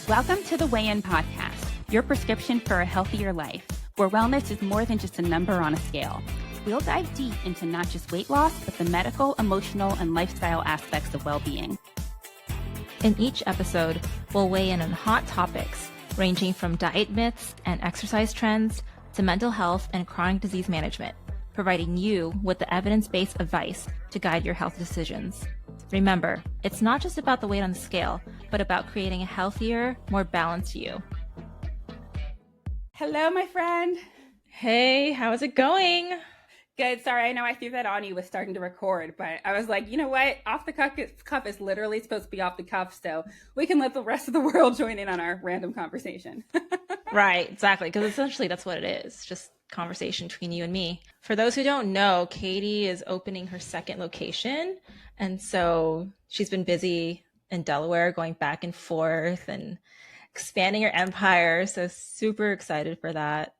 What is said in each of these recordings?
Welcome to the Weigh In Podcast, your prescription for a healthier life, where wellness is more than just a number on a scale. We'll dive deep into not just weight loss, but the medical, emotional, and lifestyle aspects of well-being. In each episode, we'll weigh in on hot topics ranging from diet myths and exercise trends to mental health and chronic disease management, providing you with the evidence-based advice to guide your health decisions. Remember, it's not just about the weight on the scale, but about creating a healthier, more balanced you. Hello, my friend. Hey, how's it going? Good. Sorry, I know I threw that on you with starting to record, but I was like, you know what? Off the cuff is literally supposed to be off the cuff, so we can let the rest of the world join in on our random conversation. Right, exactly, because essentially that's what it is, just conversation between you and me. For those who don't know, Katie is opening her second location, and so she's been busy in Delaware going back and forth and expanding her empire, so super excited for that.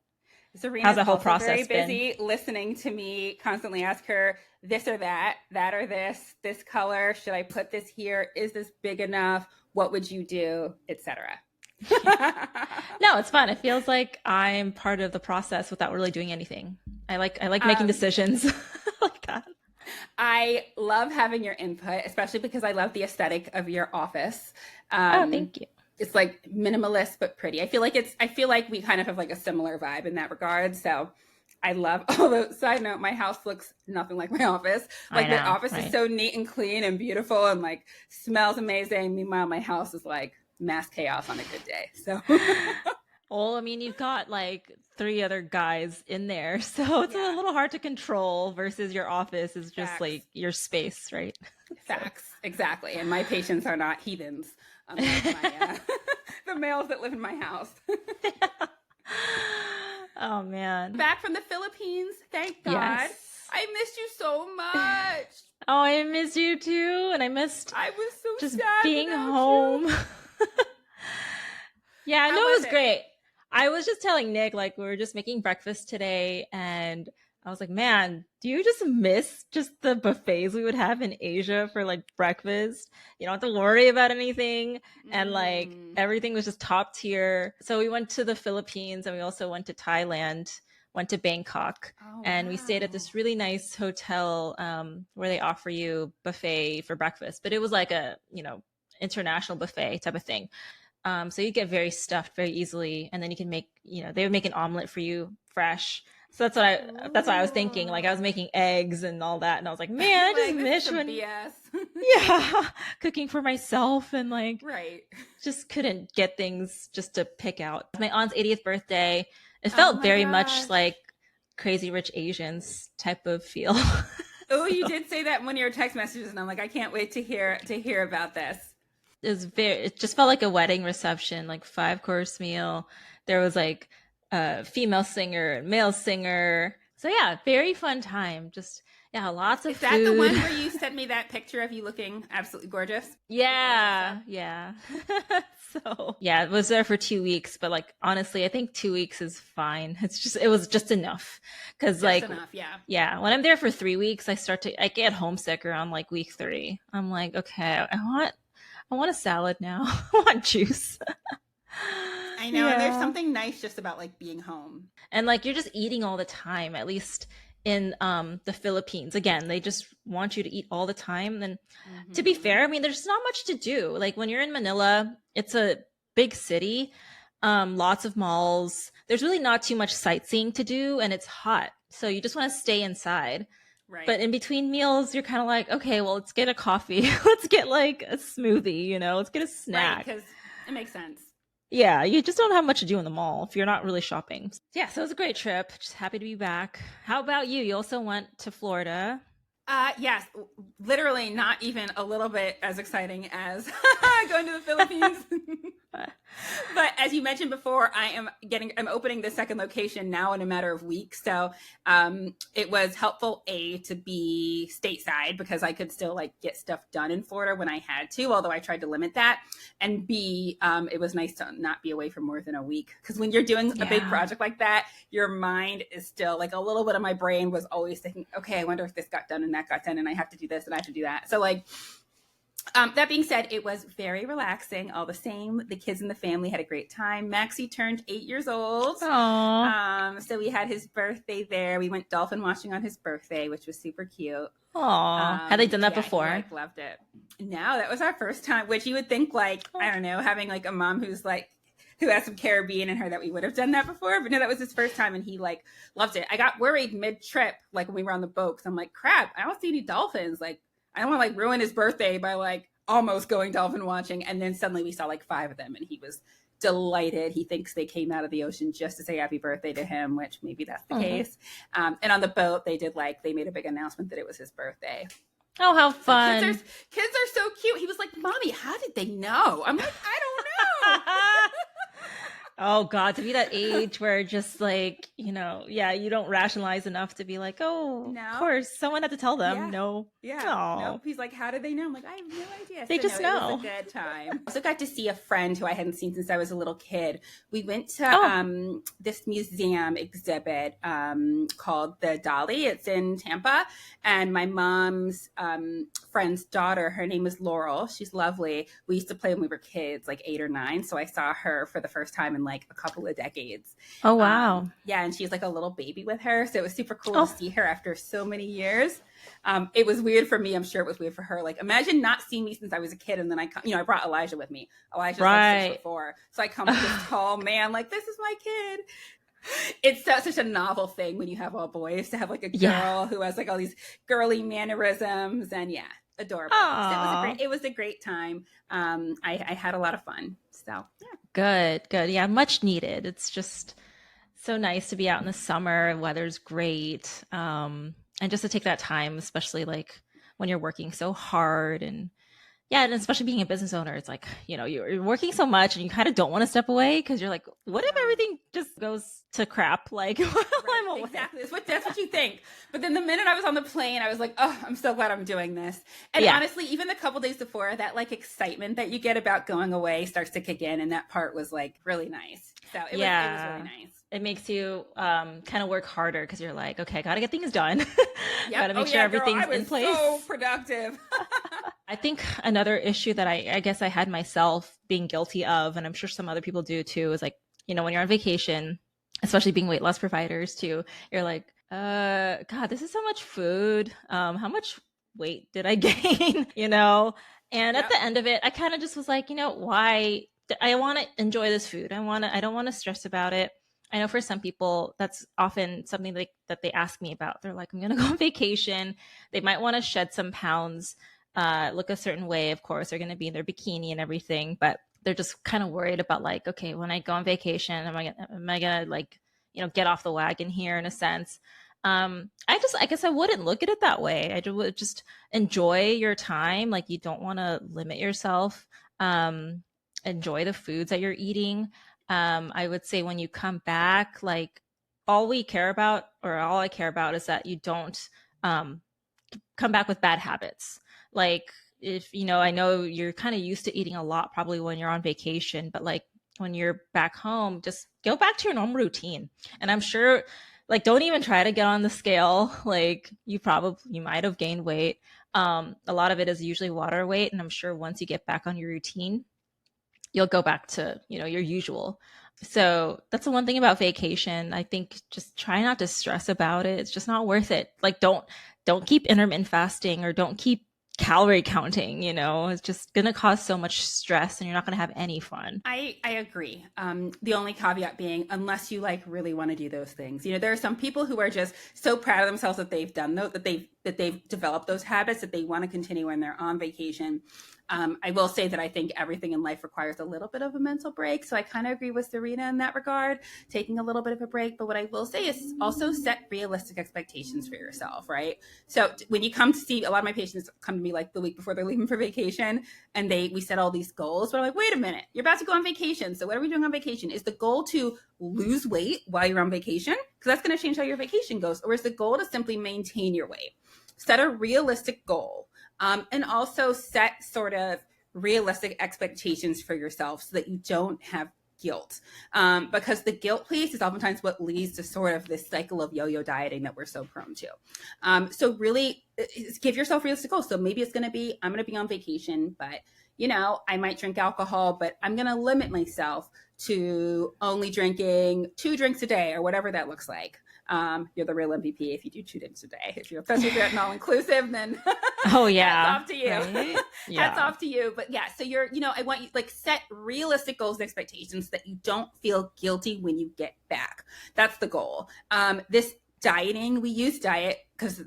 Czarina's how's the whole process very been? busy listening to me constantly ask her this or that or this color. Should I put this here? Is this big enough? What would you do? Etc. No, it's fun. It feels like I'm part of the process without really doing anything. I like making decisions like that. I love having your input, especially because I love the aesthetic of your office. Oh, thank you. It's like minimalist but pretty. I feel like we kind of have like a similar vibe in that regard. So I love, although side note, my house looks nothing like my office. Like the office is so neat and clean and beautiful and like smells amazing. Meanwhile, my house is like mass chaos on a good day. So well, I mean, you've got like 3 other guys in there, so it's a little hard to control versus your office is just like your space, right? Facts, exactly. And my patients are not heathens. Like the males that live in my house. Oh man. Back from the Philippines, thank God. Yes. I missed you so much. Oh, I miss you too, and I was so just sad being home. Yeah, no, it was great. I was just telling Nick, like, we were just making breakfast today, and I was like, man, do you just miss just the buffets we would have in Asia for like breakfast? You don't have to worry about anything. And like everything was just top tier. So we went to the Philippines and we also went to Thailand, went to Bangkok, and we stayed at this really nice hotel where they offer you buffet for breakfast. But it was like a, international buffet type of thing. So you get very stuffed very easily. And then you can make, they would make an omelet for you fresh. So that's what I was thinking. Like I was making eggs and all that. And I was like, man, I just miss when, BS. Cooking for myself and like, just couldn't get things just to pick out. My aunt's 80th birthday. It felt very much like Crazy Rich Asians type of feel. Oh, you did say that in one of your text messages. And I'm like, I can't wait to hear about this. It just felt like a wedding reception, like 5-course meal. There was like a female singer and male singer. So yeah, very fun time. Just lots of food. Is that the one where you sent me that picture of you looking absolutely gorgeous? Yeah. So yeah, I was there for 2 weeks, but like honestly, I think 2 weeks is fine. It was just enough. Cause yeah, when I'm there for 3 weeks, I get homesick around like week 3. I'm like, okay, I want a salad now. I want juice. I know. And there's something nice just about like being home. And like, you're just eating all the time, at least in the Philippines. Again, they just want you to eat all the time. And to be fair, I mean, there's not much to do. Like when you're in Manila, it's a big city, lots of malls. There's really not too much sightseeing to do and it's hot. So you just want to stay inside. Right. But in between meals, you're kind of like, okay, well, let's get a coffee. Let's get like a smoothie, let's get a snack. Right, because it makes sense. Yeah, you just don't have much to do in the mall if you're not really shopping. Yeah, so it was a great trip. Just happy to be back. How about you? You also went to Florida. Yes, literally not even a little bit as exciting as going to the Philippines. But as you mentioned before, I'm opening the second location now in a matter of weeks. So it was helpful, A, to be stateside because I could still like get stuff done in Florida when I had to, although I tried to limit that. And B, it was nice to not be away for more than a week. Because when you're doing a big project like that, your mind is still like a little bit of my brain was always thinking, okay, I wonder if this got done and that got done and I have to do this and I have to do that. So like That being said, it was very relaxing. All the same, the kids in the family had a great time. Maxie turned 8 years old. Aww. So we had his birthday there. We went dolphin watching on his birthday, which was super cute. Aww. Had they done that before? He, like, loved it. No, that was our first time, which you would think, like, I don't know, having like a mom who's like, who has some Caribbean in her, that we would have done that before. But no, that was his first time, and he like loved it. I got worried mid-trip, like when we were on the boat, because I'm like, crap, I don't see any dolphins. Like, I don't want to like ruin his birthday by like almost going dolphin watching. And then suddenly we saw like 5 of them, and he was delighted. He thinks they came out of the ocean just to say happy birthday to him, which maybe that's the case. And on the boat, they made a big announcement that it was his birthday. Oh, how fun. So kids are so cute. He was like, Mommy, how did they know? I'm like, I don't know. Oh God, to be that age where just like, you don't rationalize enough to be like, oh, no. Of course, someone had to tell them. Yeah. No. Yeah. Aww. Nope. He's like, how did they know? I'm like, I have no idea. They just know. It was a good time. I also got to see a friend who I hadn't seen since I was a little kid. We went to this museum exhibit called the Dolly. It's in Tampa. And my mom's friend's daughter, her name is Laurel. She's lovely. We used to play when we were kids, like 8 or 9. So I saw her for the first time in like a couple of decades. Oh, wow. Yeah. And she's like a little baby with her. So it was super cool to see her after so many years. It was weird for me. I'm sure it was weird for her. Like, imagine not seeing me since I was a kid. And then I brought Elijah with me. Elijah's like 6'4". So I come with this tall man, like, this is my kid. It's such a novel thing when you have all boys to have like a girl who has like all these girly mannerisms, and adorable. So it was a great time. I had a lot of fun. So Good. Yeah, much needed. It's just so nice to be out in the summer. Weather's great. And just to take that time, especially like when you're working so hard and especially being a business owner, it's like, you're working so much and you kind of don't want to step away because you're like, what if everything just goes to crap? Like, I'm away. Exactly. That's what you think. But then the minute I was on the plane, I was like, oh, I'm so glad I'm doing this. And honestly, even the couple days before, that like excitement that you get about going away starts to kick in. And that part was like really nice. So it was really nice. It makes you kind of work harder because you're like, okay, I got to get things done. Got to make sure everything's in place. So productive. I think another issue that I guess I had myself being guilty of, and I'm sure some other people do too, is like, when you're on vacation, especially being weight loss providers too, you're like, God, this is so much food. How much weight did I gain? And at the end of it, I kind of just was like, why? I want to enjoy this food. I don't want to stress about it. I know for some people, that's often something that they ask me about. They're like, I'm going to go on vacation. They might want to shed some pounds, look a certain way. Of course, they're going to be in their bikini and everything, but they're just kind of worried about like, okay, when I go on vacation, am I going to like, get off the wagon here in a sense? I guess I wouldn't look at it that way. I would just enjoy your time. Like, you don't want to limit yourself. Enjoy the foods that you're eating. I would say when you come back, like all I care about is that you don't come back with bad habits. Like, if, I know you're kind of used to eating a lot probably when you're on vacation, but like when you're back home, just go back to your normal routine. And I'm sure, like, don't even try to get on the scale. Like, you might have gained weight. A lot of it is usually water weight. And I'm sure once you get back on your routine, you'll go back to, your usual. So that's the one thing about vacation. I think just try not to stress about it. It's just not worth it. Like, don't keep intermittent fasting or don't keep calorie counting. It's just going to cause so much stress and you're not going to have any fun. I agree. The only caveat being, unless you like really want to do those things, there are some people who are just so proud of themselves that they've done those, that they've developed those habits that they want to continue when they're on vacation. I will say that I think everything in life requires a little bit of a mental break. So I kind of agree with Czarina in that regard, taking a little bit of a break. But what I will say is also set realistic expectations for yourself, right? So when you come to see, a lot of my patients come to me like the week before they're leaving for vacation, and we set all these goals. But I'm like, wait a minute, you're about to go on vacation. So what are we doing on vacation? Is the goal to lose weight while you're on vacation? Because that's going to change how your vacation goes. Or is the goal to simply maintain your weight? Set a realistic goal. And also set sort of realistic expectations for yourself so that you don't have guilt, because the guilt piece is oftentimes what leads to sort of this cycle of yo-yo dieting that we're so prone to. So really give yourself realistic goals. So maybe it's going to be, I'm going to be on vacation, but I might drink alcohol, but I'm going to limit myself to only drinking 2 drinks a day or whatever that looks like. You're the real MVP if you do 2 drinks a day. If you're especially if you're at all inclusive, then oh yeah, hats off to you. Right? Yeah. Hats off to you. But yeah, so I want you set realistic goals and expectations that you don't feel guilty when you get back. That's the goal. This dieting, we use diet because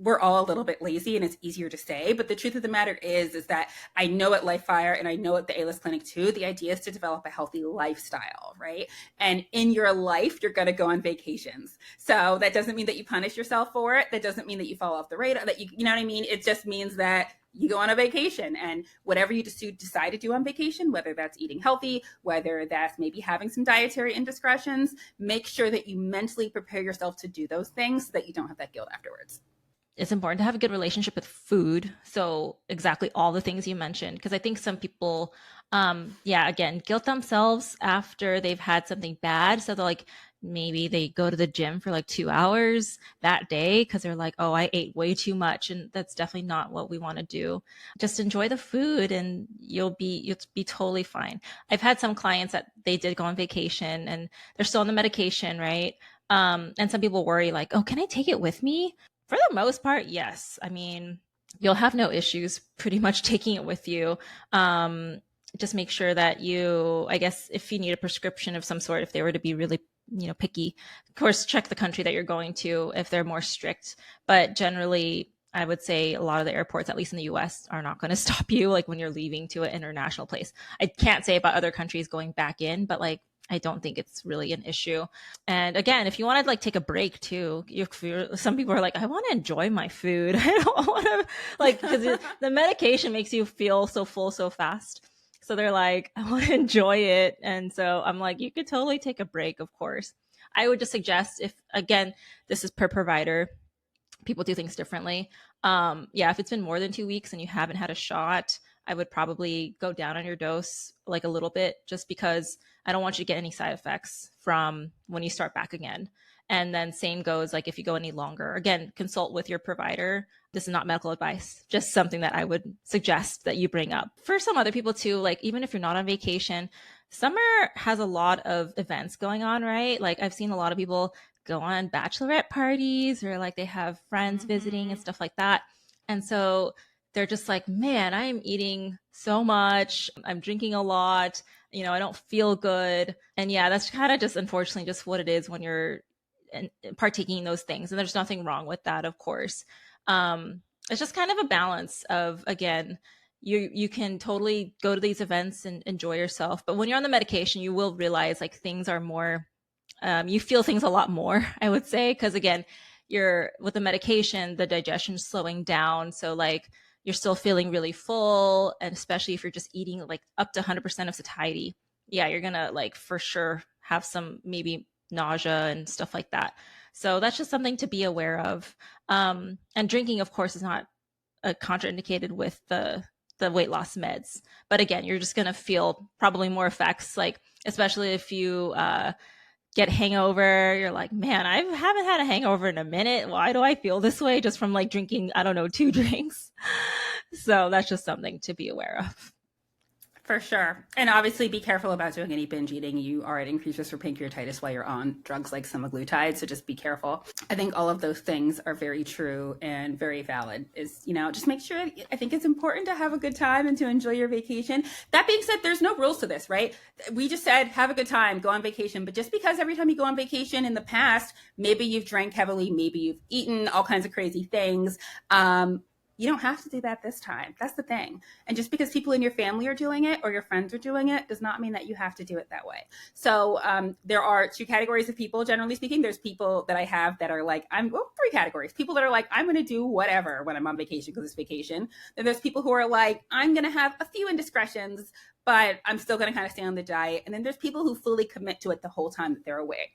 we're all a little bit lazy and it's easier to say, but the truth of the matter is that I know at Lifefire and I know at the A-List Clinic too, the idea is to develop a healthy lifestyle, right? And in your life, you're going to go on vacations. So that doesn't mean that you punish yourself for it. That doesn't mean that you fall off the radar, that you know what I mean? It just means that you go on a vacation, and whatever you decide to do on vacation, whether that's eating healthy, whether that's maybe having some dietary indiscretions, make sure that you mentally prepare yourself to do those things so that you don't have that guilt afterwards. It's important to have a good relationship with food. So exactly all the things you mentioned, because I think some people, again, guilt themselves after they've had something bad. So they're like, maybe they go to the gym for like 2 hours that day because they're like, oh, I ate way too much. And that's definitely not what we want to do. Just enjoy the food and you'll be totally fine. I've had some clients that they did go on vacation and they're still on the medication, right? And some people worry like, oh, can I take it with me? For the most part, yes. I mean, you'll have no issues pretty much taking it with you. Just make sure that I guess if you need a prescription of some sort, if they were to be really, picky, of course, check the country that you're going to if they're more strict. But generally, I would say a lot of the airports, at least in the US, are not going to stop you like when you're leaving to an international place. I can't say about other countries going back in, but like, I don't think it's really an issue. And again, if you want to like take a break too, some people are like, I want to enjoy my food. I don't want to because the medication makes you feel so full so fast. So they're like, I want to enjoy it. And so I'm like, you could totally take a break, of course. I would just suggest again, this is per provider. People do things differently. If it's been more than 2 weeks and you haven't had a shot, I would probably go down on your dose like a little bit just because I don't want you to get any side effects from when you start back again. And then same goes like if you go any longer, again, consult with your provider. This is not medical advice, just something that I would suggest that you bring up. For some other people too, like even if you're not on vacation, summer has a lot of events going on, right? Like I've seen a lot of people go on bachelorette parties or like they have friends visiting and stuff like that. And so they're just like, man, I'm eating so much. I'm drinking a lot. I don't feel good. And yeah, that's kind of just unfortunately just what it is when you're partaking in those things. And there's nothing wrong with that, of course. It's just kind of a balance of, again, you can totally go to these events and enjoy yourself. But when you're on the medication, you will realize like things are more, you feel things a lot more, I would say. Because again, you're with the medication, the digestion's slowing down. So like, you're still feeling really full. And especially if you're just eating like up to 100% of satiety, you're going to like for sure have some maybe nausea and stuff like that. So that's just something to be aware of. And drinking, of course, is not contraindicated with the weight loss meds. But again, you're just going to feel probably more effects, like especially if you get hangover, you're like, man, I haven't had a hangover in a minute. Why do I feel this way just from like drinking, I don't know, 2 drinks? So that's just something to be aware of. For sure. And obviously be careful about doing any binge eating. You are at increased risk for pancreatitis while you're on drugs like semaglutide. So just be careful. I think all of those things are very true and very valid. Just make sure, I think it's important to have a good time and to enjoy your vacation. That being said, there's no rules to this, right? We just said, have a good time, go on vacation. But just because every time you go on vacation in the past, maybe you've drank heavily, maybe you've eaten all kinds of crazy things. You don't have to do that this time. That's the thing. And just because people in your family are doing it or your friends are doing it does not mean that you have to do it that way. So there are 2 categories of people, generally speaking. There's people that I have that are like, 3 categories. People that are like, I'm going to do whatever when I'm on vacation because it's vacation. Then there's people who are like, I'm going to have a few indiscretions, but I'm still going to kind of stay on the diet. And then there's people who fully commit to it the whole time that they're away.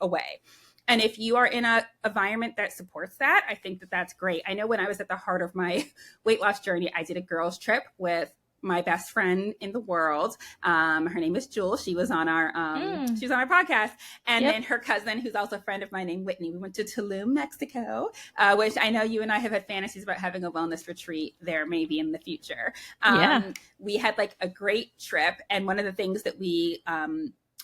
And if you are in an environment that supports that, I think that that's great. I know when I was at the heart of my weight loss journey, I did a girls trip with my best friend in the world. Her name is Jewel. She was on our podcast. And then her cousin, who's also a friend of mine, named Whitney. We went to Tulum, Mexico, which I know you and I have had fantasies about having a wellness retreat there maybe in the future. We had like a great trip. And one of the things that we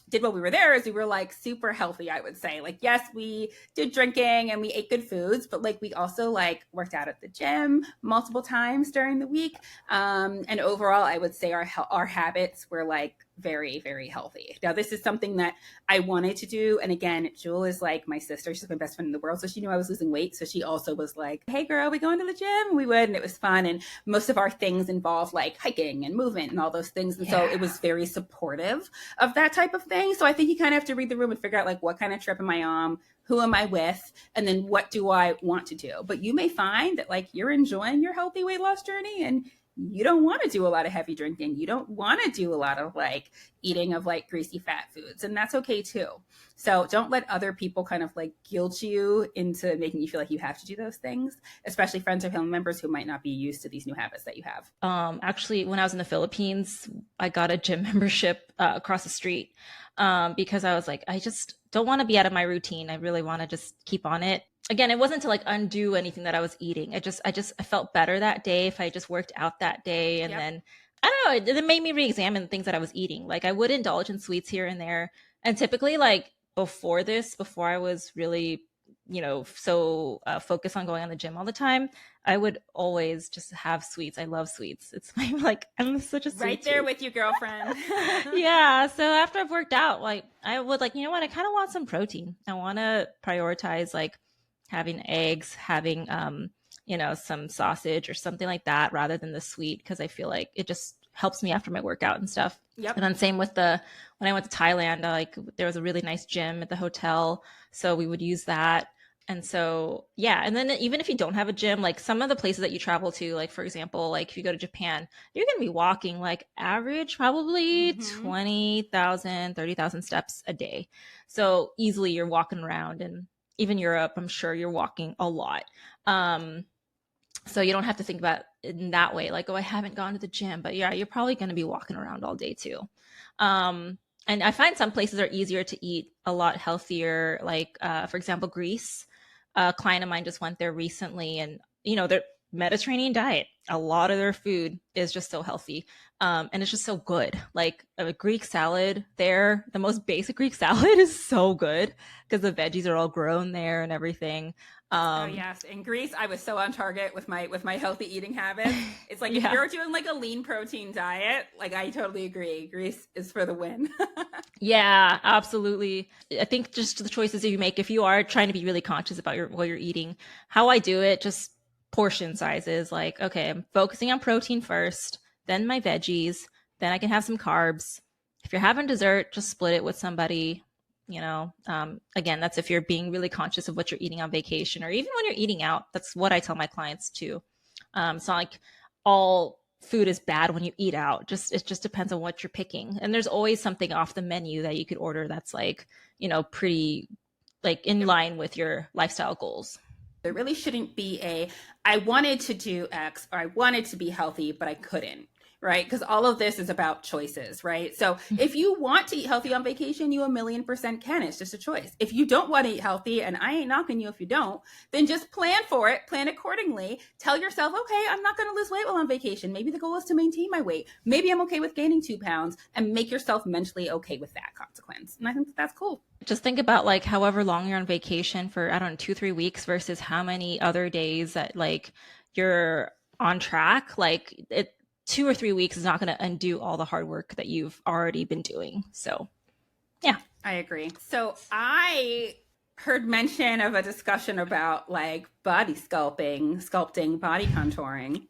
did while we were there is we were like super healthy, I would say. Like, yes, we did drinking and we ate good foods, but like we also like worked out at the gym multiple times during the week. And overall, I would say our habits were like very, very healthy. Now, this is something that I wanted to do. And again, Jewel is like my sister. She's my best friend in the world. So she knew I was losing weight. So she also was like, hey girl, we going to the gym? We would. And it was fun. And most of our things involve like hiking and movement and all those things. And so it was very supportive of that type of thing. So I think you kind of have to read the room and figure out like, what kind of trip am I on? Who am I with? And then what do I want to do? But you may find that like you're enjoying your healthy weight loss journey and you don't want to do a lot of heavy drinking. You don't want to do a lot of like eating of like greasy fat foods. And that's okay too. So don't let other people kind of like guilt you into making you feel like you have to do those things, especially friends or family members who might not be used to these new habits that you have. Actually, when I was in the Philippines, I got a gym membership across the street because I was like, I just don't want to be out of my routine. I really want to just keep on it. Again, it wasn't to like undo anything that I was eating. I felt better that day if I just worked out that day. And then, I don't know, it made me re-examine the things that I was eating. Like I would indulge in sweets here and there. And typically like before I was really, so focused on going on the gym all the time, I would always just have sweets. I love sweets. It's my, like, I'm such a sweet right there with you, girlfriend. Yeah. So after I've worked out, like I would like, you know what? I kind of want some protein. I want to prioritize like having eggs, having, some sausage or something like that rather than the sweet. Cause I feel like it just helps me after my workout and stuff. Yep. And then same with when I went to Thailand, there was a really nice gym at the hotel. So we would use that. And so, yeah. And then even if you don't have a gym, like some of the places that you travel to, like for example, like if you go to Japan, you're going to be walking like average, probably 20,000, 30,000 steps a day. So easily you're walking around, and even Europe, I'm sure you're walking a lot. So you don't have to think about it in that way. Like, oh, I haven't gone to the gym, but yeah, you're probably going to be walking around all day too. And I find some places are easier to eat a lot healthier. Like, for example, Greece. A client of mine just went there recently, and their Mediterranean diet, a lot of their food is just so healthy. And it's just so good. Like a Greek salad there, the most basic Greek salad is so good because the veggies are all grown there and everything. Oh yes, in Greece, I was so on target with my healthy eating habits. It's like if you're doing like a lean protein diet, like I totally agree. Greece is for the win. Yeah, absolutely. I think just the choices that you make, if you are trying to be really conscious about what you're eating, how I do it, just portion sizes. Like, okay, I'm focusing on protein first, then my veggies, then I can have some carbs. If you're having dessert, just split it with somebody. Again, that's if you're being really conscious of what you're eating on vacation, or even when you're eating out. That's what I tell my clients too. It's not like all food is bad when you eat out. It just depends on what you're picking. And there's always something off the menu that you could order that's like, pretty like in line with your lifestyle goals. There really shouldn't be I wanted to do X or I wanted to be healthy, but I couldn't. Right? Because all of this is about choices, right? So if you want to eat healthy on vacation, you 1,000,000% can. It's just a choice. If you don't want to eat healthy, and I ain't knocking you if you don't, then just plan for it, plan accordingly. Tell yourself, okay, I'm not going to lose weight while on vacation. Maybe the goal is to maintain my weight. Maybe I'm okay with gaining 2 pounds, and make yourself mentally okay with that consequence. And I think that's cool. Just think about like however long you're on vacation for, I don't know, 2-3 weeks versus how many other days that like you're on track. Like 2 or 3 weeks is not going to undo all the hard work that you've already been doing. So, yeah. I agree. So I heard mention of a discussion about like body sculpting, body contouring.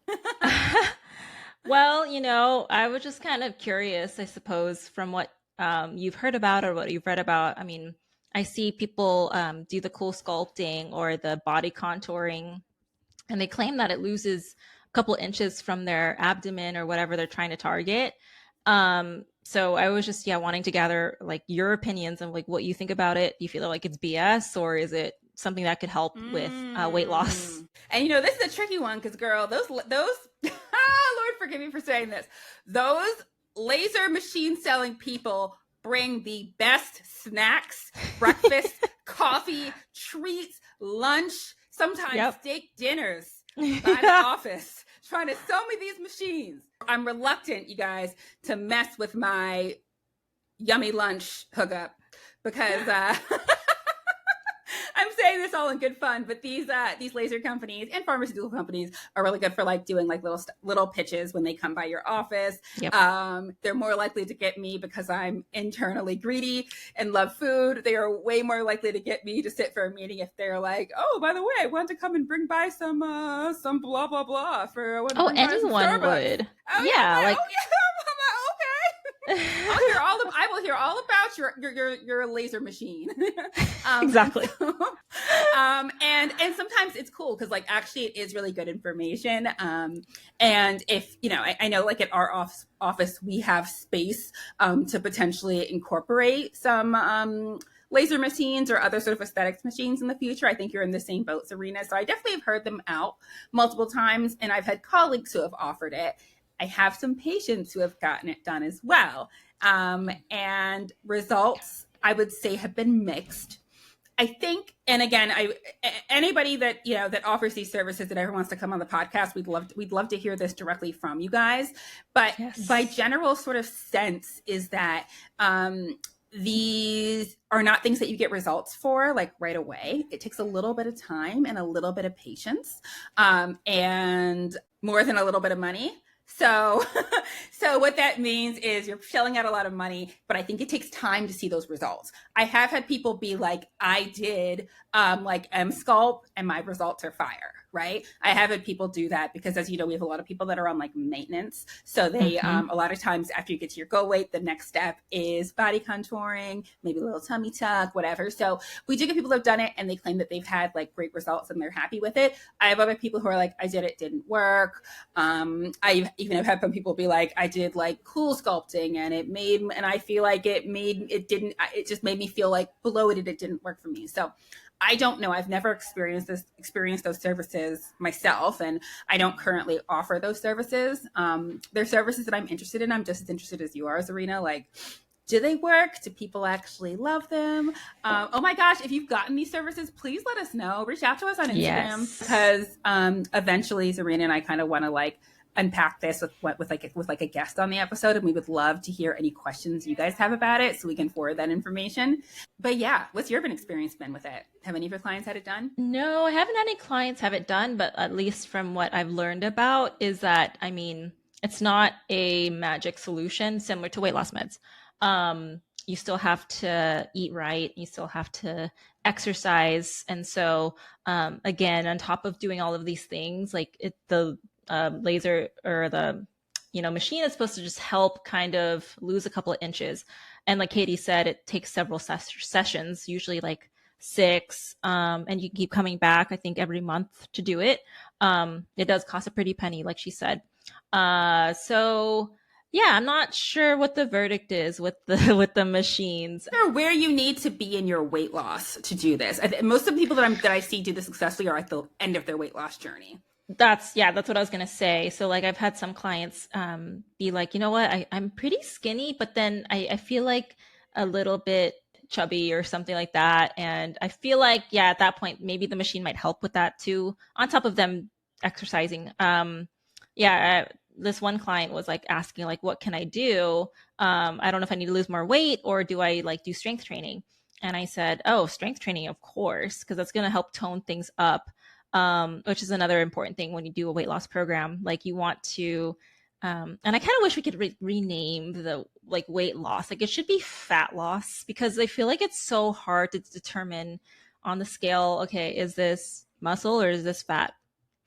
Well, I was just kind of curious, I suppose, from what you've heard about or what you've read about. I mean, I see people do the cool sculpting or the body contouring, and they claim that it loses couple inches from their abdomen or whatever they're trying to target. So I was just, wanting to gather like your opinions and like what you think about it. Do you feel like it's BS, or is it something that could help with weight loss? And this is a tricky one because girl, those Lord forgive me for saying this. Those laser machine selling people bring the best snacks, breakfast, coffee, treats, lunch, sometimes steak dinners by the office, trying to sell me these machines. I'm reluctant, you guys, to mess with my yummy lunch hookup because I'm saying this all in good fun, but these laser companies and pharmaceutical companies are really good for like doing like little pitches when they come by your office. Yep. They're more likely to get me because I'm internally greedy and love food. They are way more likely to get me to sit for a meeting if they're like, oh, by the way, I want to come and bring by some blah blah blah for. Anyone would. Oh yeah, like. Oh, yeah. I will hear all about your laser machine. Exactly. And sometimes it's cool because like actually it is really good information. And if I know like at our office we have space to potentially incorporate some laser machines or other sort of aesthetics machines in the future. I think you're in the same boat, Czarina. So I definitely have heard them out multiple times, and I've had colleagues who have offered it. I have some patients who have gotten it done as well. And results, I would say, have been mixed. I think, and again, anybody that that offers these services that ever wants to come on the podcast, we'd love to hear this directly from you guys. But by general sort of sense is that these are not things that you get results for like right away. It takes a little bit of time and a little bit of patience, and more than a little bit of money. So what that means is you're shelling out a lot of money, but I think it takes time to see those results. I have had people be like, I did like M-Sculpt and my results are fire, right? I have had people do that because, as you know, we have a lot of people that are on like maintenance. So they, a lot of times after you get to your goal weight, the next step is body contouring, maybe a little tummy tuck, whatever. So we do get people that have done it and they claim that they've had like great results and they're happy with it. I have other people who are like, I did it, didn't work. I even have had some people be like, I did like cool sculpting and I feel like it just made me feel like bloated. It didn't work for me. So I don't know. I've never experienced those services myself, and I don't currently offer those services. They're services that I'm interested in. I'm just as interested as you are, Czarina. Like, do they work? Do people actually love them? Oh my gosh, if you've gotten these services, please let us know. Reach out to us on Instagram because eventually Czarina and I kind of want to like unpack this with a guest on the episode, and we would love to hear any questions you guys have about it so we can forward that information. But yeah, what's your experience been with it? Have any of your clients had it done? No, I haven't had any clients have it done, but at least from what I've learned about is that, I mean, it's not a magic solution similar to weight loss meds. You still have to eat right. You still have to exercise. And so, again, on top of doing all of these things, like the laser or the machine is supposed to just help kind of lose a couple of inches. And like Katie said, it takes several sessions, usually like 6, and you keep coming back, I think, every month to do it. It does cost a pretty penny, like she said. So yeah, I'm not sure what the verdict is with the machines. Or where you need to be in your weight loss to do this. Most of the people that I see do this successfully are at the end of their weight loss journey. That's what I was going to say. So like I've had some clients be like, you know what, I'm pretty skinny, but then I feel like a little bit chubby or something like that. And I feel like, yeah, at that point, maybe the machine might help with that too, on top of them exercising. This one client was like asking like, what can I do? I don't know if I need to lose more weight or do I like do strength training? And I said, oh, strength training, of course, because that's going to help tone things up. Which is another important thing when you do a weight loss program. Like you want to, and I kind of wish we could rename the like weight loss. Like it should be fat loss because I feel like it's so hard to determine on the scale. Okay, is this muscle or is this fat?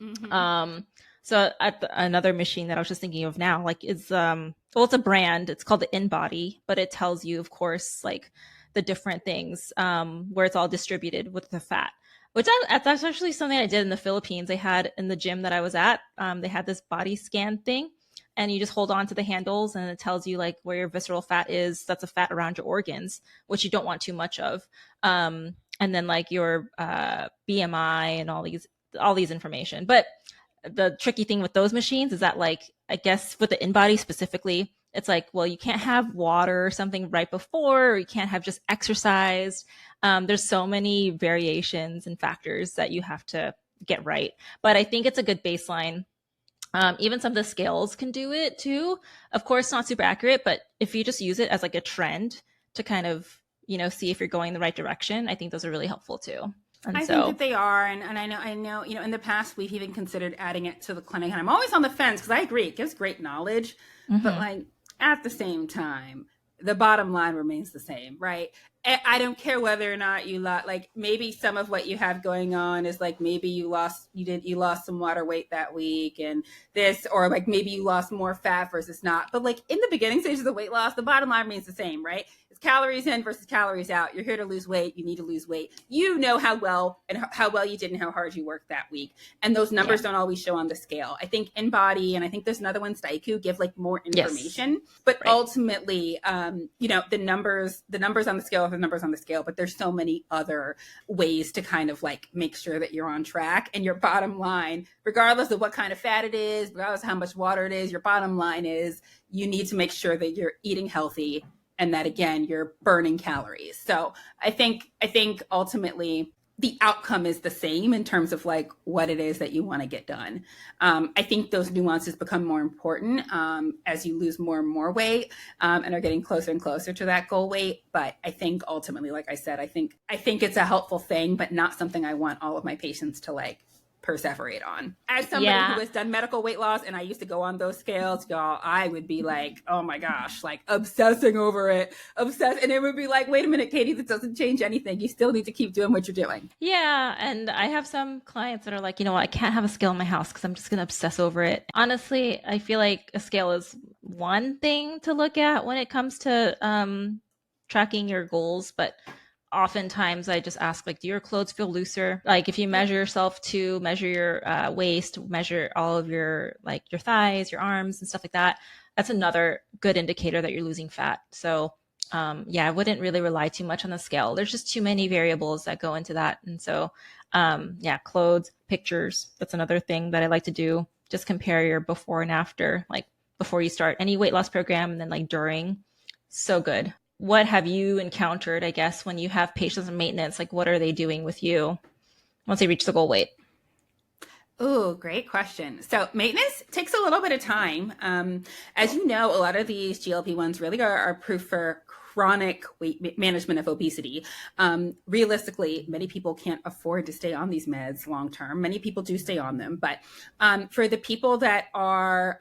Mm-hmm. So at another machine that I was just thinking of now, like it's a brand. It's called the InBody, but it tells you, of course, like the different things where it's all distributed with the fat. Which that's actually something I did in the Philippines. They had in the gym that I was at, they had this body scan thing, and you just hold on to the handles and it tells you like where your visceral fat is. That's a fat around your organs, which you don't want too much of. And then like your BMI and all these information. But the tricky thing with those machines is that, like, I guess with the InBody specifically, it's like, well, you can't have water or something right before, or you can't have just exercise. There's so many variations and factors that you have to get right. But I think it's a good baseline. Even some of the scales can do it too. Of course, not super accurate, but if you just use it as like a trend to kind of, see if you're going in the right direction, I think those are really helpful too. And I think that they are, and I know, in the past we've even considered adding it to the clinic, and I'm always on the fence because I agree it gives great knowledge, but like at the same time, the bottom line remains the same, right? I don't care whether or not you like maybe some of what you have going on is like maybe you lost some water weight that week and this, or like maybe you lost more fat versus not. But like in the beginning stages of the weight loss, the bottom line remains the same, right? It's calories in versus calories out. You're here to lose weight. You need to lose weight. You know how well you did and how hard you worked that week. And those numbers don't always show on the scale. I think InBody, and I think there's another one, Staiku, give like more information. Yes. But ultimately, the numbers on the scale are the numbers on the scale, but there's so many other ways to kind of like make sure that you're on track. And your bottom line, regardless of what kind of fat it is, regardless of how much water it is, your bottom line is you need to make sure that you're eating healthy and that, again, you're burning calories. So I think ultimately the outcome is the same in terms of like what it is that you want to get done. I think those nuances become more important as you lose more and more weight and are getting closer and closer to that goal weight. But I think ultimately, like I said, I think it's a helpful thing, but not something I want all of my patients to like perseverate on. As somebody who has done medical weight loss and I used to go on those scales, y'all, I would be like, oh my gosh, like obsessing over it, and it would be like, wait a minute, Katie, this doesn't change anything. You still need to keep doing what you're doing. Yeah, and I have some clients that are like, I can't have a scale in my house because I'm just going to obsess over it. Honestly, I feel like a scale is one thing to look at when it comes to tracking your goals, but oftentimes I just ask, like, do your clothes feel looser? Like if you measure yourself to measure your waist, measure all of your, like your thighs, your arms and stuff like that, that's another good indicator that you're losing fat. So I wouldn't really rely too much on the scale. There's just too many variables that go into that. And so clothes, pictures, that's another thing that I like to do. Just compare your before and after, like before you start any weight loss program and then like during. So good. What have you encountered, I guess, when you have patients in maintenance? Like, what are they doing with you once they reach the goal weight? Oh, great question. So maintenance takes a little bit of time. As you know, a lot of these GLP-1s really are approved for chronic weight management of obesity. Realistically, many people can't afford to stay on these meds long term. Many people do stay on them, but for the people that are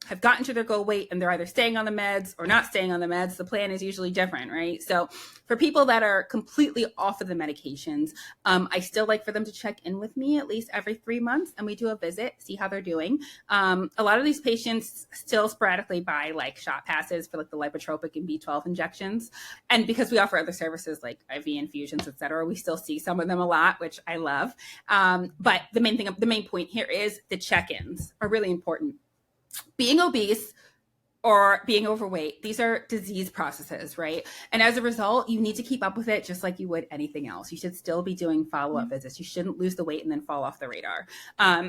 have gotten to their goal weight and they're either staying on the meds or not staying on the meds, the plan is usually different, right? So for people that are completely off of the medications, I still like for them to check in with me at least every 3 months, and we do a visit, see how they're doing. A lot of these patients still sporadically buy like shot passes for like the lipotropic and B12 injections. And because we offer other services like IV infusions, et cetera, we still see some of them a lot, which I love. But the main point here is the check-ins are really important. Being obese or being overweight, these are disease processes, right? And as a result, you need to keep up with it just like you would anything else. You should still be doing follow-up visits. You shouldn't lose the weight and then fall off the radar.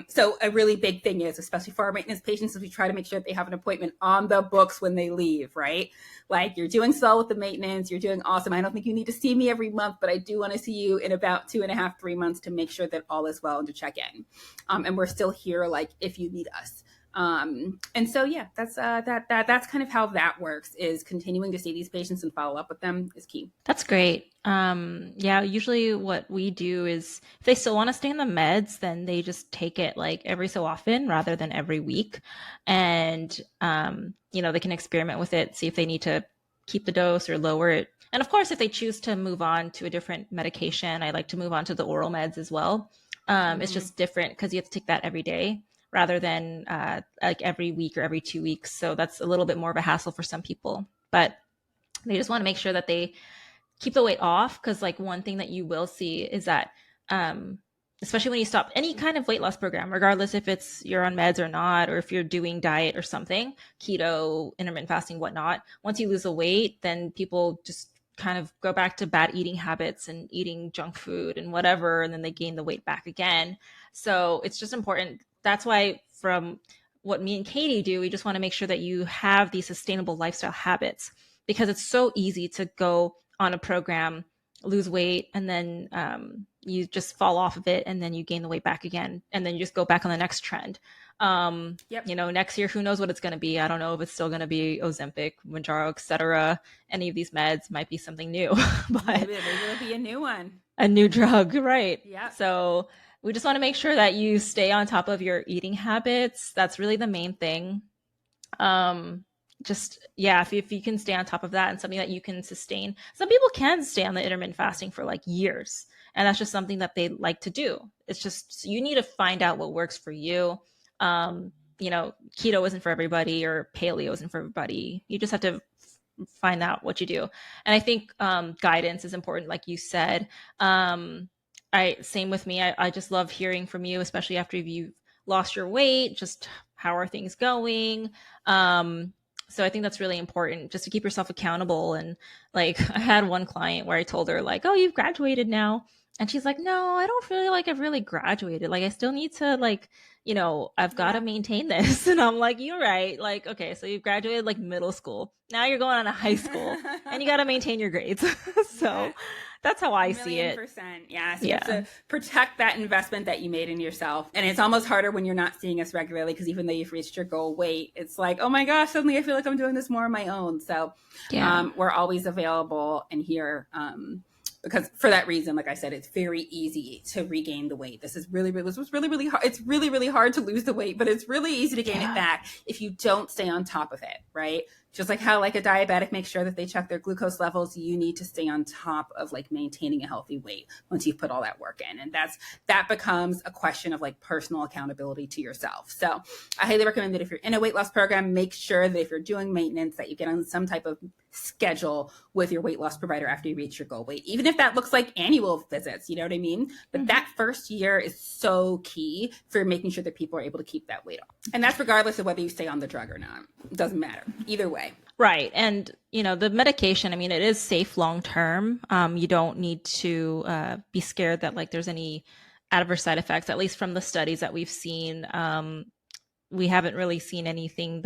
So a really big thing is, especially for our maintenance patients, is we try to make sure that they have an appointment on the books when they leave, right? Like, you're doing so well with the maintenance, you're doing awesome. I don't think you need to see me every month, but I do want to see you in about 2.5, 3 months to make sure that all is well and to check in. And we're still here, like, if you need us. And so, yeah, that's kind of how that works, is continuing to see these patients and follow up with them is key. That's great. Usually what we do is if they still want to stay on the meds, then they just take it like every so often rather than every week. And, they can experiment with it, see if they need to keep the dose or lower it. And of course, if they choose to move on to a different medication, I like to move on to the oral meds as well. It's just different because you have to take that every day rather than like every week or every 2 weeks. So that's a little bit more of a hassle for some people, but they just want to make sure that they keep the weight off. Cause like one thing that you will see is that, especially when you stop any kind of weight loss program, regardless if it's you're on meds or not, or if you're doing diet or something, keto, intermittent fasting, whatnot, once you lose the weight, then people just kind of go back to bad eating habits and eating junk food and whatever, and then they gain the weight back again. So it's just important that's why from what me and Katie do, we just want to make sure that you have these sustainable lifestyle habits, because it's so easy to go on a program, lose weight, and then you just fall off of it, and then you gain the weight back again, and then you just go back on the next trend. Yep. You know, next year, who knows what it's going to be? I don't know if it's still going to be Ozempic, Mounjaro, etc. Any of these meds might be something new, but Maybe it'll be a new one. a new drug, right? Yeah. So we just want to make sure that you stay on top of your eating habits. That's really the main thing. Just yeah, if you can stay on top of that and something that you can sustain. Some people can stay on the intermittent fasting for like years, and that's just something that they like to do. It's just, you need to find out what works for you. You know, keto isn't for everybody, or paleo isn't for everybody. You just have to find out what you do. And I think guidance is important, like you said. Same with me. I just love hearing from you, especially after you've lost your weight. Just how are things going? So I think that's really important, just to keep yourself accountable. And like, I had one client where I told her like, oh, you've graduated now. And she's like, no, I don't feel like I've really graduated. Like, I still need to, like, you know, I've got to maintain this. And I'm like, you're right. Like, okay, so you've graduated like middle school. Now you're going on to high school and you got to maintain your grades. So that's how I see it. 1,000,000%. Yeah. So you have to protect that investment that you made in yourself. And it's almost harder when you're not seeing us regularly, because even though you've reached your goal weight, it's like, oh my gosh, suddenly I feel like I'm doing this more on my own. So we're always available and here. Because for that reason, like I said, it's very easy to regain the weight. This was really hard. It's really, really hard to lose the weight, but it's really easy to gain it back if you don't stay on top of it, right? Just like how like a diabetic makes sure that they check their glucose levels, you need to stay on top of like maintaining a healthy weight once you've put all that work in. And that becomes a question of like personal accountability to yourself. So I highly recommend that if you're in a weight loss program, make sure that if you're doing maintenance, that you get on some type of schedule with your weight loss provider after you reach your goal weight, even if that looks like annual visits, you know what I mean? But that first year is so key for making sure that people are able to keep that weight off. And that's regardless of whether you stay on the drug or not. It doesn't matter either way. Right. And, you know, the medication, I mean, it is safe long term. You don't need to be scared that like there's any adverse side effects, at least from the studies that we've seen. We haven't really seen anything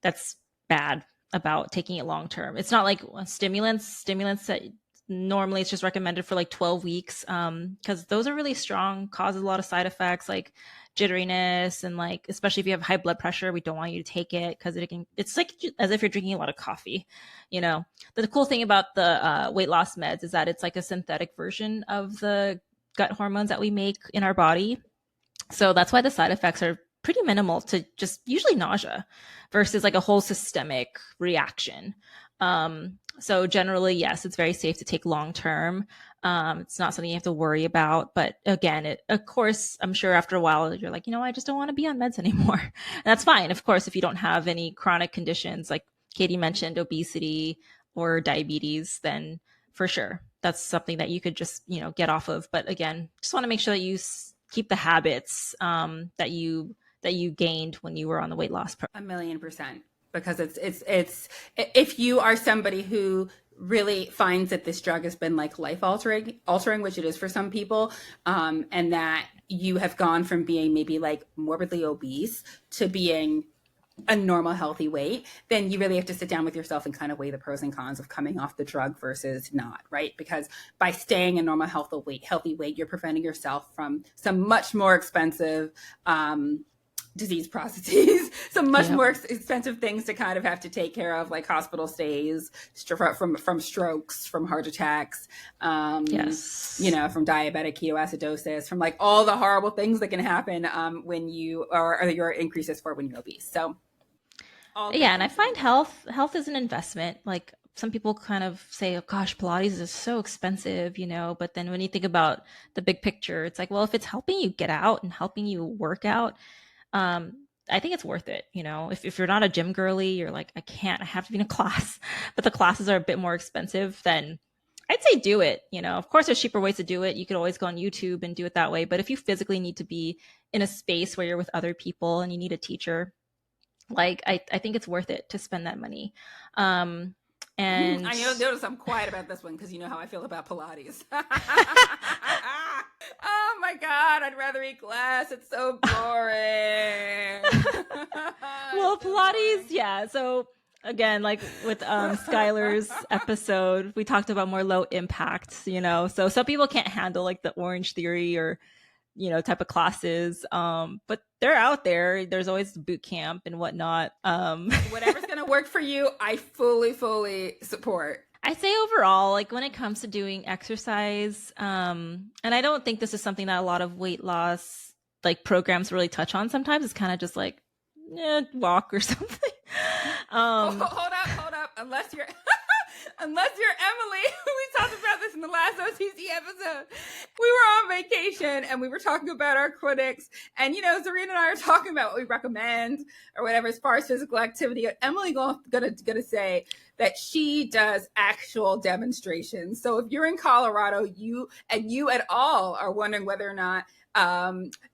that's bad about taking it long term. It's not like stimulants that normally it's just recommended for like 12 weeks, because those are really strong, causes a lot of side effects like jitteriness, and like especially if you have high blood pressure, we don't want you to take it because it's like as if you're drinking a lot of coffee. You know, the cool thing about the weight loss meds is that it's like a synthetic version of the gut hormones that we make in our body, so that's why the side effects are pretty minimal, to just usually nausea versus like a whole systemic reaction. So generally, yes, it's very safe to take long term. It's not something you have to worry about. But again, of course, I'm sure after a while you're like, you know, I just don't want to be on meds anymore. And that's fine. Of course, if you don't have any chronic conditions like Katie mentioned, obesity or diabetes, then for sure, that's something that you could just, you know, get off of. But again, just want to make sure that you keep the habits that you gained when you were on the weight loss program. 1,000,000%. Because it's if you are somebody who really finds that this drug has been like life altering, which it is for some people, and that you have gone from being maybe like morbidly obese to being a normal healthy weight, then you really have to sit down with yourself and kind of weigh the pros and cons of coming off the drug versus not, right? Because by staying a normal healthy weight, you're preventing yourself from some much more expensive disease processes, some much more expensive things to kind of have to take care of, like hospital stays, from strokes, from heart attacks, you know, from diabetic ketoacidosis, from like all the horrible things that can happen when you or your increases for when you're obese. So and I find health is an investment. Like some people kind of say, oh gosh, Pilates is so expensive, you know, but then when you think about the big picture, it's like, well, if it's helping you get out and helping you work out, I think it's worth it. You know, if you're not a gym girly, you're like, I have to be in a class, but the classes are a bit more expensive, then I'd say do it. You know, of course there's cheaper ways to do it. You could always go on YouTube and do it that way. But if you physically need to be in a space where you're with other people and you need a teacher, like I think it's worth it to spend that money. And I notice I'm quiet about this one because you know how I feel about Pilates. Oh my God, I'd rather eat glass. It's so boring. Well, Pilates, yeah. So again, like with Skylar's episode, we talked about more low impact, So some people can't handle like the Orange Theory or type of classes. But they're out there. There's always boot camp and whatnot. Whatever's gonna work for you, I fully support. I say overall, like when it comes to doing exercise, and I don't think this is something that a lot of weight loss like programs really touch on. Sometimes it's kind of just like walk or something. Hold up. Unless you're Emily, we talked about this in the last OTC episode. We were on vacation and we were talking about our clinics, and Czarina and I are talking about what we recommend or whatever as far as physical activity. Emily gonna say that she does actual demonstrations. So if you're in Colorado, you at all are wondering whether or not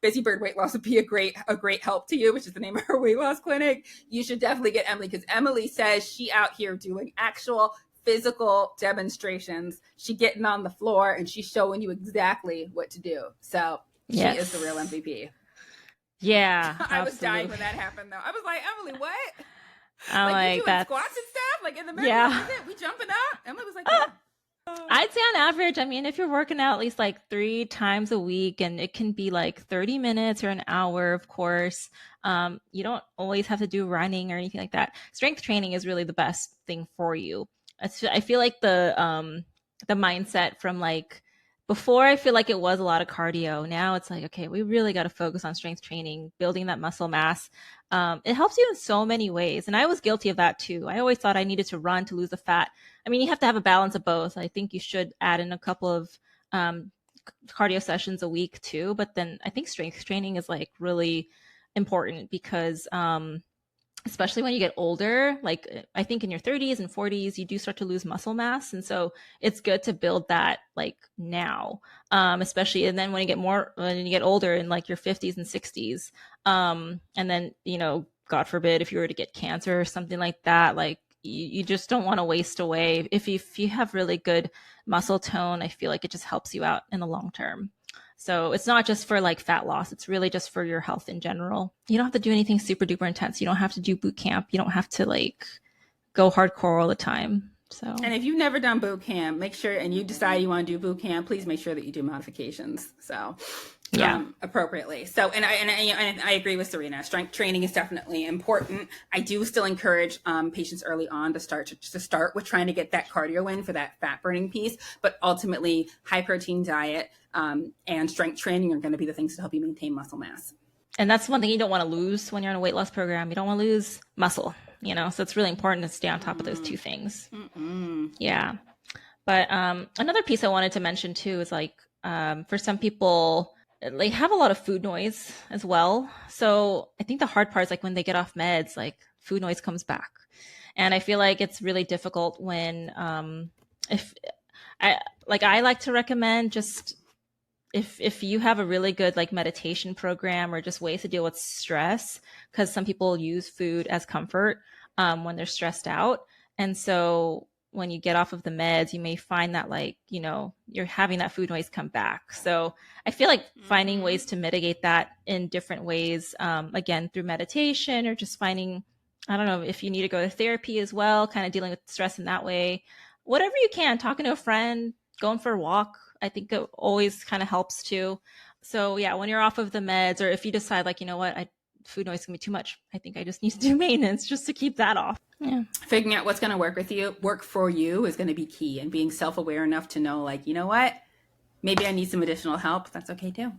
Busy Bird Weight Loss would be a great help to you, which is the name of her weight loss clinic, you should definitely get Emily, because Emily says she out here doing actual physical demonstrations. She getting on the floor and she's showing you exactly what to do. So she is the real MVP. Yeah, I was dying when that happened though. I was like, Emily, what? I'm like you doing squats and stuff, like in the middle. Yeah. We jumping up. Emily was like, yeah. I'd say on average, I mean, if you're working out at least like 3 times a week, and it can be like 30 minutes or an hour, of course, you don't always have to do running or anything like that. Strength training is really the best thing for you. I feel like the mindset from like before, I feel like it was a lot of cardio. Now it's like, okay, we really got to focus on strength training, building that muscle mass. It helps you in so many ways. And I was guilty of that too. I always thought I needed to run to lose the fat. I mean, you have to have a balance of both. I think you should add in a couple of cardio sessions a week too. But then I think strength training is like really important because especially when you get older, like I think in your 30s and 40s, you do start to lose muscle mass. And so it's good to build that like now, especially. And then when you get older in like your 50s and 60s, and then, God forbid, if you were to get cancer or something like that, like you just don't want to waste away. If you have really good muscle tone, I feel like it just helps you out in the long term. So it's not just for like fat loss. It's really just for your health in general. You don't have to do anything super duper intense. You don't have to do boot camp. You don't have to like go hardcore all the time. So, and if you've never done boot camp, make sure, and you decide you want to do boot camp, please make sure that you do modifications. So appropriately. So, and I agree with Czarina. Strength training is definitely important. I do still encourage patients early on to start with trying to get that cardio in for that fat burning piece, but ultimately high protein diet and strength training are going to be the things to help you maintain muscle mass. And that's one thing you don't want to lose when you're in a weight loss program. You don't want to lose muscle, so it's really important to stay on top of those two things. Yeah. But another piece I wanted to mention too is like for some people, they have a lot of food noise as well. So I think the hard part is like when they get off meds, like food noise comes back. And I feel like it's really difficult when I like to recommend just if you have a really good like meditation program or just ways to deal with stress, because some people use food as comfort when they're stressed out. And so when you get off of the meds, you may find that like, you're having that food noise come back. So I feel like finding ways to mitigate that in different ways, again, through meditation or just finding, I don't know if you need to go to therapy as well, kind of dealing with stress in that way, whatever you can, talking to a friend, going for a walk. I think it always kind of helps too. So yeah, when you're off of the meds, or if you decide like, food noise is gonna be too much, I think I just need to do maintenance just to keep that off. Yeah. Figuring out what's going to work for you is going to be key, and being self-aware enough to know like, what, maybe I need some additional help. That's okay too.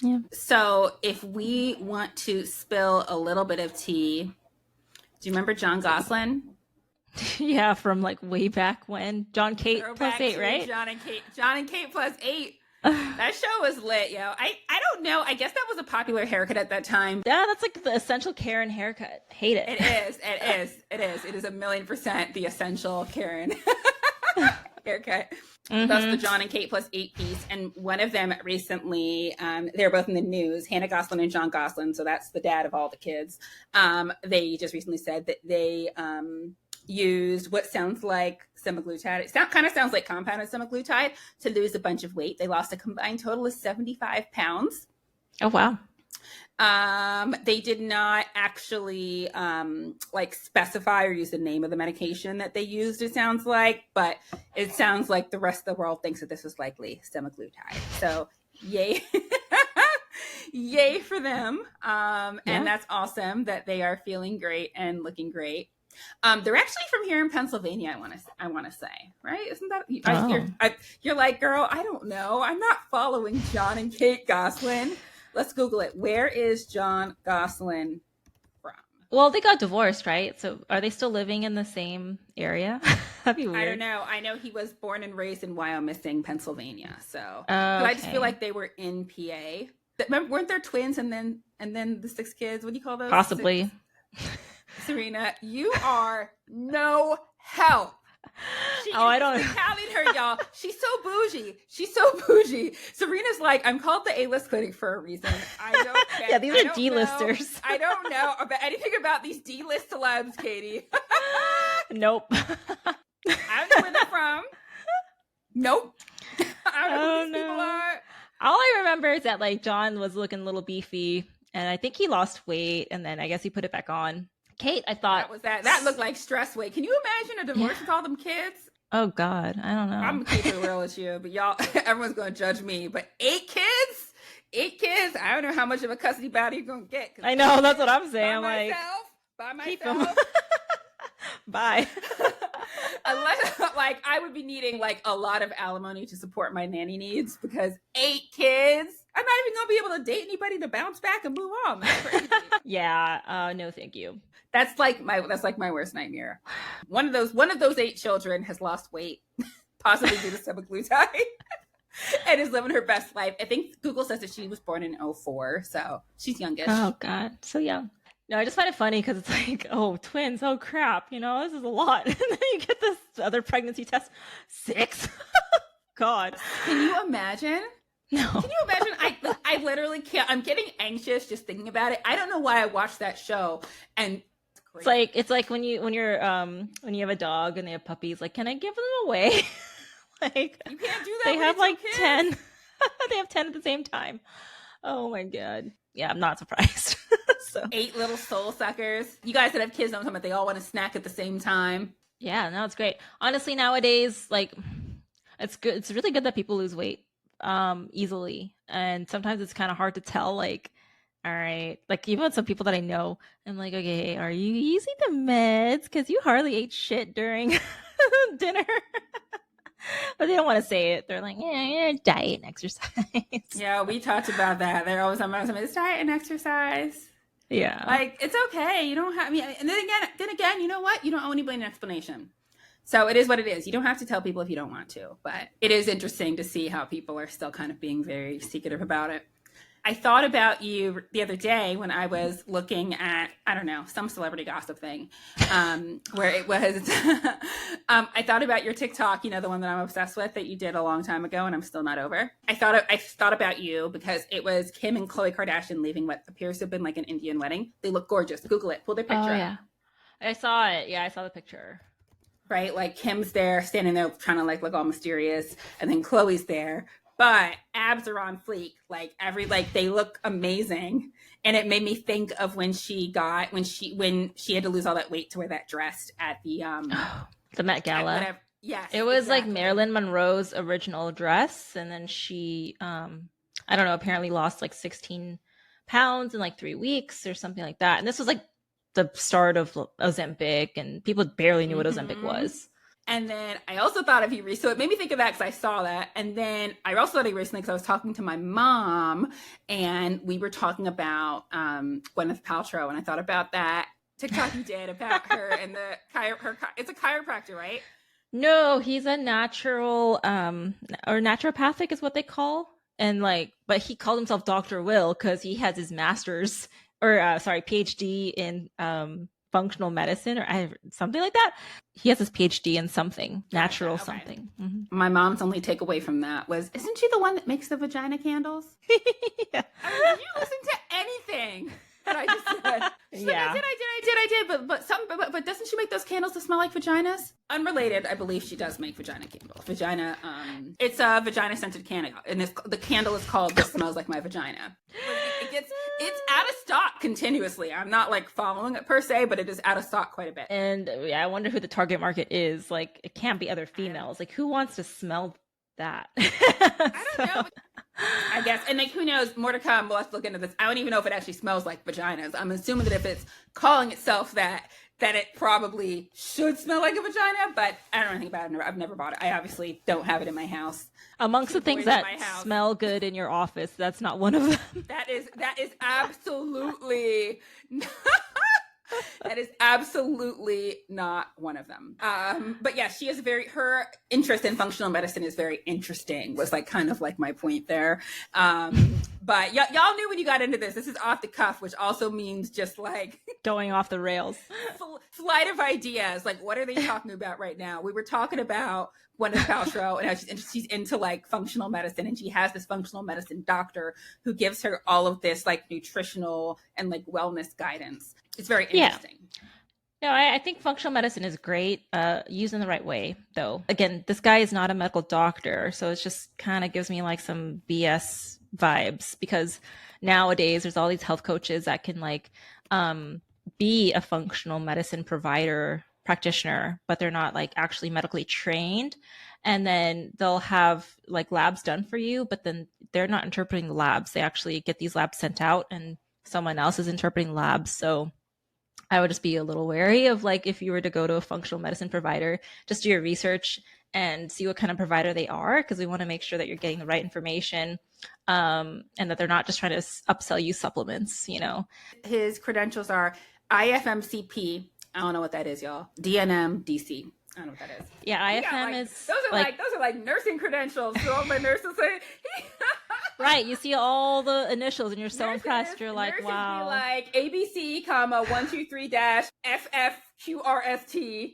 Yeah. So if we want to spill a little bit of tea, do you remember Jon Gosselin? Yeah, from like way back when. Jon Kate Plus 8, right? Jon and Kate Plus 8. That show was lit, yo. I don't know. I guess that was a popular haircut at that time. Yeah, that's like the essential Karen haircut. Hate it. It is. It is 1,000,000% the essential Karen haircut. Mm-hmm. That's the Jon and Kate Plus 8 piece. And one of them recently, they're both in the news, Hannah Gosselin and Jon Gosselin. So that's the dad of all the kids. They just recently said that they used what sounds like semaglutide. It kind of sounds like compounded semaglutide to lose a bunch of weight. They lost a combined total of 75 pounds. Oh, wow. They did not actually like specify or use the name of the medication that they used, it sounds like, but it sounds like the rest of the world thinks that this was likely semaglutide. So yay. Yay for them. And that's awesome that they are feeling great and looking great. They're actually from here in Pennsylvania, I want to say, right? Isn't that you're like, girl, I don't know. I'm not following Jon and Kate Gosselin. Let's Google it. Where is Jon Gosselin from? Well, they got divorced, right? So are they still living in the same area? That'd be weird. I don't know. I know he was born and raised in Wyomissing, Pennsylvania. So, but I just feel like they were in PA. Remember, weren't there twins and then the 6 kids? What do you call those? Possibly. Czarina, you are no help. I don't tallied her, y'all. She's so bougie. Czarina's like, I'm called the A-list clinic for a reason. I don't get, yeah, these are D-listers. I don't know about anything about these D-list celebs, Katie. Nope. I don't know where they're from. Nope. I don't know who these people are. All I remember is that like Jon was looking a little beefy, and I think he lost weight, and then I guess he put it back on. Kate, I thought that looked like stress weight. Can you imagine a divorce with all them kids? Oh God, I don't know. I'm gonna keep it real with you, but y'all, everyone's gonna judge me. But 8 kids. I don't know how much of a custody battle you're gonna get. I know, that's what I'm saying. By myself. Bye. Unless, like, I would be needing like a lot of alimony to support my nanny needs because 8 kids. I'm not even gonna be able to date anybody to bounce back and move on. That's crazy. Yeah. No, thank you. That's like my worst nightmare. One of those 8 children has lost weight, possibly due to semaglutide, and is living her best life. I think Google says that she was born in 2004, so she's youngish. Oh God, so young. No, I just find it funny because it's like, oh, twins, oh crap, this is a lot. And then you get this other pregnancy test, 6. God. Can you imagine? No. Can you imagine? I literally can't. I'm getting anxious just thinking about it. I don't know why I watched that show. And it's like when you have a dog and they have puppies, like, can I give them away? Like, you can't do that. They have like 10. They have 10 at the same time. Oh my God. Yeah, I'm not surprised. So 8 little soul suckers. You guys that have kids don't tell me they all want to snack at the same time. Yeah, no, it's great. Honestly, nowadays, like, it's good. It's really good that people lose weight easily, and sometimes it's kind of hard to tell. Like, all right, like even with some people that I know, I'm like, okay, are you using the meds? Because you hardly ate shit during dinner. But they don't want to say it. They're like, yeah, diet and exercise. Yeah, we talked about that. They're always talking about it's diet and exercise. Yeah, like it's okay. You don't have. I mean, and then again, you know what? You don't owe anybody an explanation. So it is what it is. You don't have to tell people if you don't want to. But it is interesting to see how people are still kind of being very secretive about it. I thought about you the other day when I was looking at, I don't know, some celebrity gossip thing, where it was, I thought about your TikTok, the one that I'm obsessed with that you did a long time ago and I'm still not over. I thought about you because it was Kim and Khloe Kardashian leaving what appears to have been like an Indian wedding. They look gorgeous. Google it. Pull their picture up. Yeah. I saw it. Yeah, I saw the picture. Right? Like Kim's there, standing there trying to like look all mysterious. And then Khloe's there. But abs are on fleek, they look amazing. And it made me think of when she had to lose all that weight to wear that dress at the Met Gala. Yes. It was exactly. Like Marilyn Monroe's original dress. And then she, I don't know, apparently lost like 16 pounds in like 3 weeks or something like that. And this was like the start of Ozempic, and people barely knew what Ozempic was. And then I also thought of you recently. So it made me think of that because I saw that. And then I also thought of you recently because I was talking to my mom and we were talking about Gwyneth Paltrow. And I thought about that TikTok you did about her and it's a chiropractor, right? No, he's a natural or naturopathic is what they call. And but he called himself Dr. Will because he has his master's PhD in functional medicine or something like that. He has his PhD in something natural, okay. Something. Mm-hmm. My mom's only takeaway from that was, isn't she the one that makes the vagina candles? Yeah. I mean, did you listen to anything that I just said? Yeah. I But doesn't she make those candles to smell like vaginas? Unrelated, I believe she does make vagina candles. It's a vagina scented candle, and the candle is called "This Smells Like My Vagina." It's out of stock continuously. I'm not like following it per se, but it is out of stock quite a bit. And yeah, I wonder who the target market is. Like, it can't be other females. Like, who wants to smell that? I don't know. I guess. And like, who knows? More to come. We'll have to look into this. I don't even know if it actually smells like vaginas. I'm assuming that if it's calling itself that it probably should smell like a vagina, but I don't know anything about it. I've never bought it. I obviously don't have it in my house. Amongst the things that smell good in your office, that's not one of them. That is absolutely that is absolutely not one of them. But yeah, she is her interest in functional medicine is very interesting, was like kind of like my point there. But y'all knew when you got into this. This is off the cuff, which also means just like going off the rails. Flight of ideas. Like, what are they talking about right now? We were talking about Gwyneth Paltrow and how she's into like functional medicine, and she has this functional medicine doctor who gives her all of this like nutritional and like wellness guidance. It's very interesting. No, I think functional medicine is great, used in the right way, though. Again, this guy is not a medical doctor, so it just kind of gives me like some BS vibes, because nowadays there's all these health coaches that can like be a functional medicine practitioner, but they're not like actually medically trained. And then they'll have like labs done for you, but then they're not interpreting the labs. They actually get these labs sent out and someone else is interpreting labs. So I would just be a little wary of like, if you were to go to a functional medicine provider, just do your research and see what kind of provider they are, because we want to make sure that you're getting the right information, and that they're not just trying to upsell you supplements, you know. His credentials are IFMCP. I don't know what that is, y'all. DNM, DC. I don't know what that is. Yeah, IFM is those are like nursing credentials. So all my nurses say right. You see all the initials and you're so impressed. You're like, wow. Be like ABC, 123 dash FFQRST,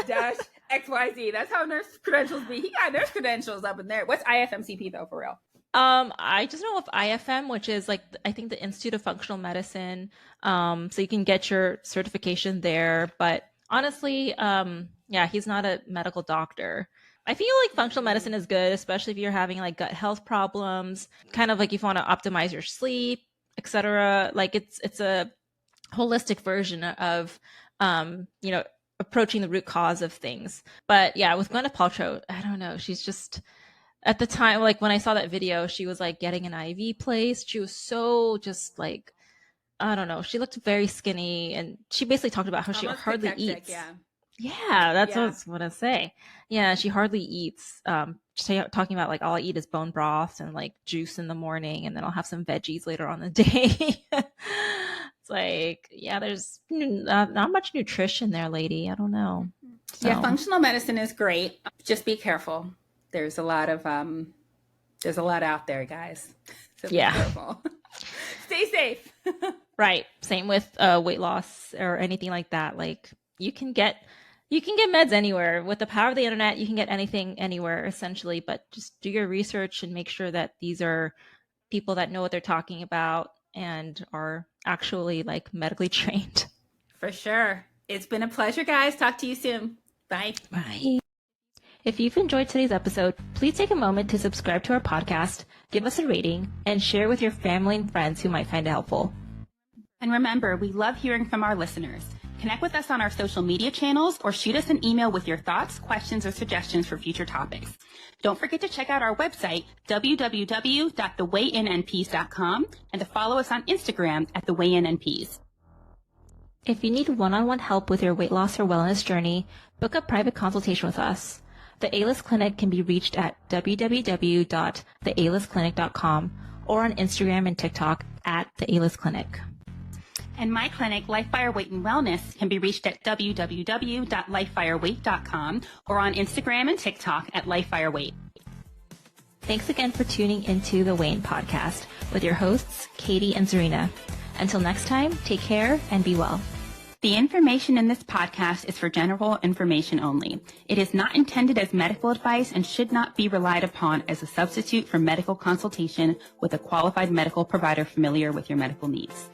dash XYZ. That's how nurse credentials be. He got nurse credentials up in there. What's IFMCP though, for real? I just know of IFM, which is like, I think the Institute of Functional Medicine. So you can get your certification there, but honestly, yeah, he's not a medical doctor. I feel like functional medicine is good, especially if you're having like gut health problems, kind of like if you want to optimize your sleep, etc. Like it's a holistic version of, you know, approaching the root cause of things. But yeah, with Gwyneth Paltrow, I don't know. She's just, at the time, like when I saw that video, she was like getting an IV placed. She was so just like, I don't know. She looked very skinny, and she basically talked about how she hardly eats. Yeah, that's what I was gonna say. Yeah, she hardly eats. Talking about like, all I eat is bone broth and like juice in the morning, and then I'll have some veggies later on in the day. It's like, yeah, there's not much nutrition there, lady. I don't know. So. Yeah, functional medicine is great. Just be careful. There's a lot out there, guys. So be careful. Stay safe. Right. Same with weight loss or anything like that. Like you can get meds anywhere. With the power of the internet, you can get anything anywhere essentially, but just do your research and make sure that these are people that know what they're talking about and are actually like medically trained. For sure. It's been a pleasure, guys. Talk to you soon. Bye. Bye. If you've enjoyed today's episode, please take a moment to subscribe to our podcast, give us a rating, and share with your family and friends who might find it helpful. And remember, we love hearing from our listeners. Connect with us on our social media channels or shoot us an email with your thoughts, questions, or suggestions for future topics. Don't forget to check out our website, www.thewayinandpeas.com, and to follow us on Instagram at thewayinandpeas. If you need one-on-one help with your weight loss or wellness journey, book a private consultation with us. The A-List Clinic can be reached at www.thealistclinic.com or on Instagram and TikTok at The A-List Clinic. And my clinic, Lifefire Weight Wellness, can be reached at www.lifefireweight.com or on Instagram and TikTok at LifefireWeight. Thanks again for tuning into the Wayne Podcast with your hosts, Katie and Czarina. Until next time, take care and be well. The information in this podcast is for general information only. It is not intended as medical advice and should not be relied upon as a substitute for medical consultation with a qualified medical provider familiar with your medical needs.